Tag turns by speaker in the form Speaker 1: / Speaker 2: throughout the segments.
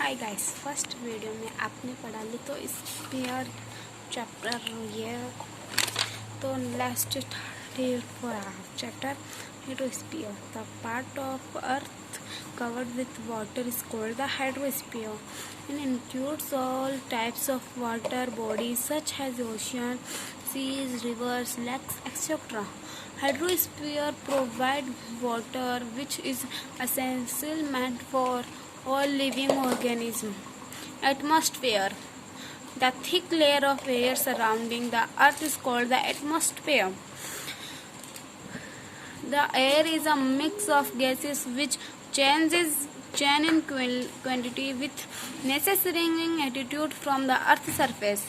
Speaker 1: Hi guys, first video में आपने पढ़ा लिथो स्फीयर चैप्टर ये तो last chapter hydrosphere. The part of earth covered with water is called the hydrosphere and includes all types of water bodies such as ocean, seas, rivers, lakes, etc. Hydrosphere provide water which is essential meant for all living organisms. Atmosphere. The thick layer of air surrounding the earth is called the atmosphere. The air is a mix of gases which change in quantity with necessary altitude from the earth's surface.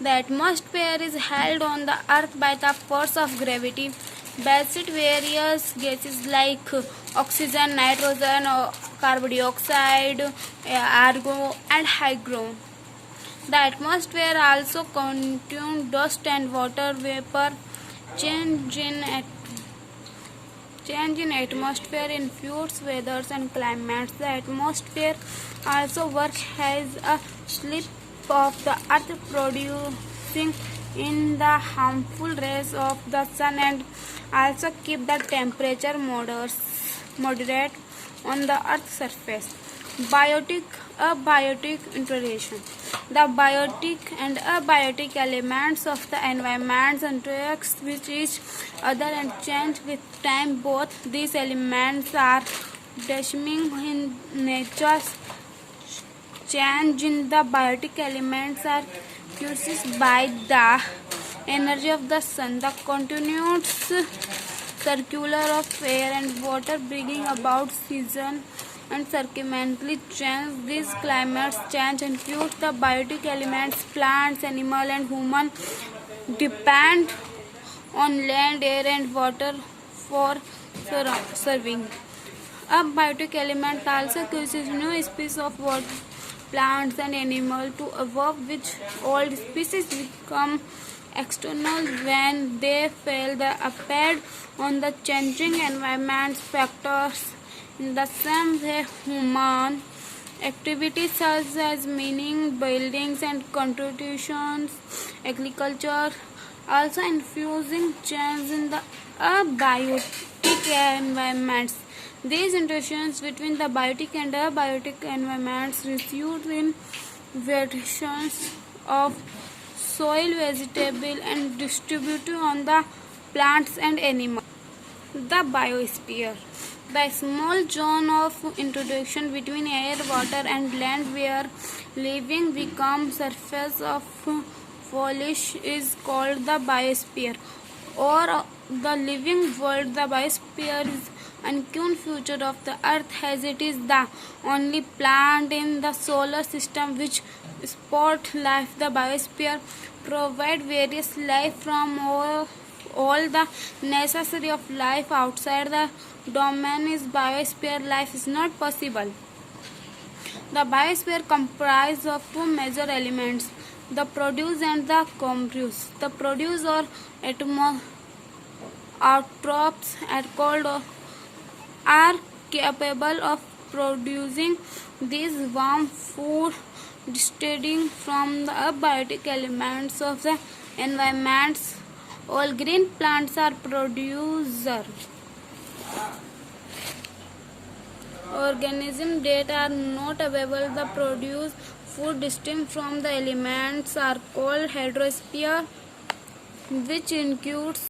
Speaker 1: The atmosphere is held on the earth by the force of gravity. Beside various gases like oxygen, nitrogen, carbon dioxide, argon, and hydrogen. The atmosphere also contains dust and water vapor. Change in atmosphere influences weather and climates. The atmosphere also works as a slip of the earth, producing in the harmful rays of the sun and also keep the temperature moderate on the earth's surface. Abiotic interaction. The biotic and abiotic elements of the environment interact with each other and change with time. Both these elements are deciming in nature. Change in the biotic elements are caused by the energy of the sun, the continuous circular of air and water bringing about season and circumstantially change. These climates change include the biotic elements. Plants, animal, and human depend on land, air, and water for surviving. Abiotic element also causes new species of water, plants, and animals to evolve, which old species become external when they fail the effect on the changing environment factors. In the same way, human activities such as mining, buildings, and contributions, agriculture, also infusing change in the abiotic environments. These interactions between the biotic and abiotic environments result in variations of soil, vegetable, and distributed on the plants and animals. The biosphere. The small zone of interaction between air, water, and land where living become surface of foliage is called the biosphere, or the living world. The biosphere is unknown future of the earth, as it is the only plant in the solar system which support life. The biosphere provide various life from all the necessary of life. Outside the domain is biosphere, life is not possible. The biosphere comprises of two major elements, the produce and the compose. The produce or autotrophs are capable of producing these warm food distilling from the abiotic elements of the environments. All green plants are producer. Organisms that are not able to produce food distinct from the elements are called hydrosphere, which includes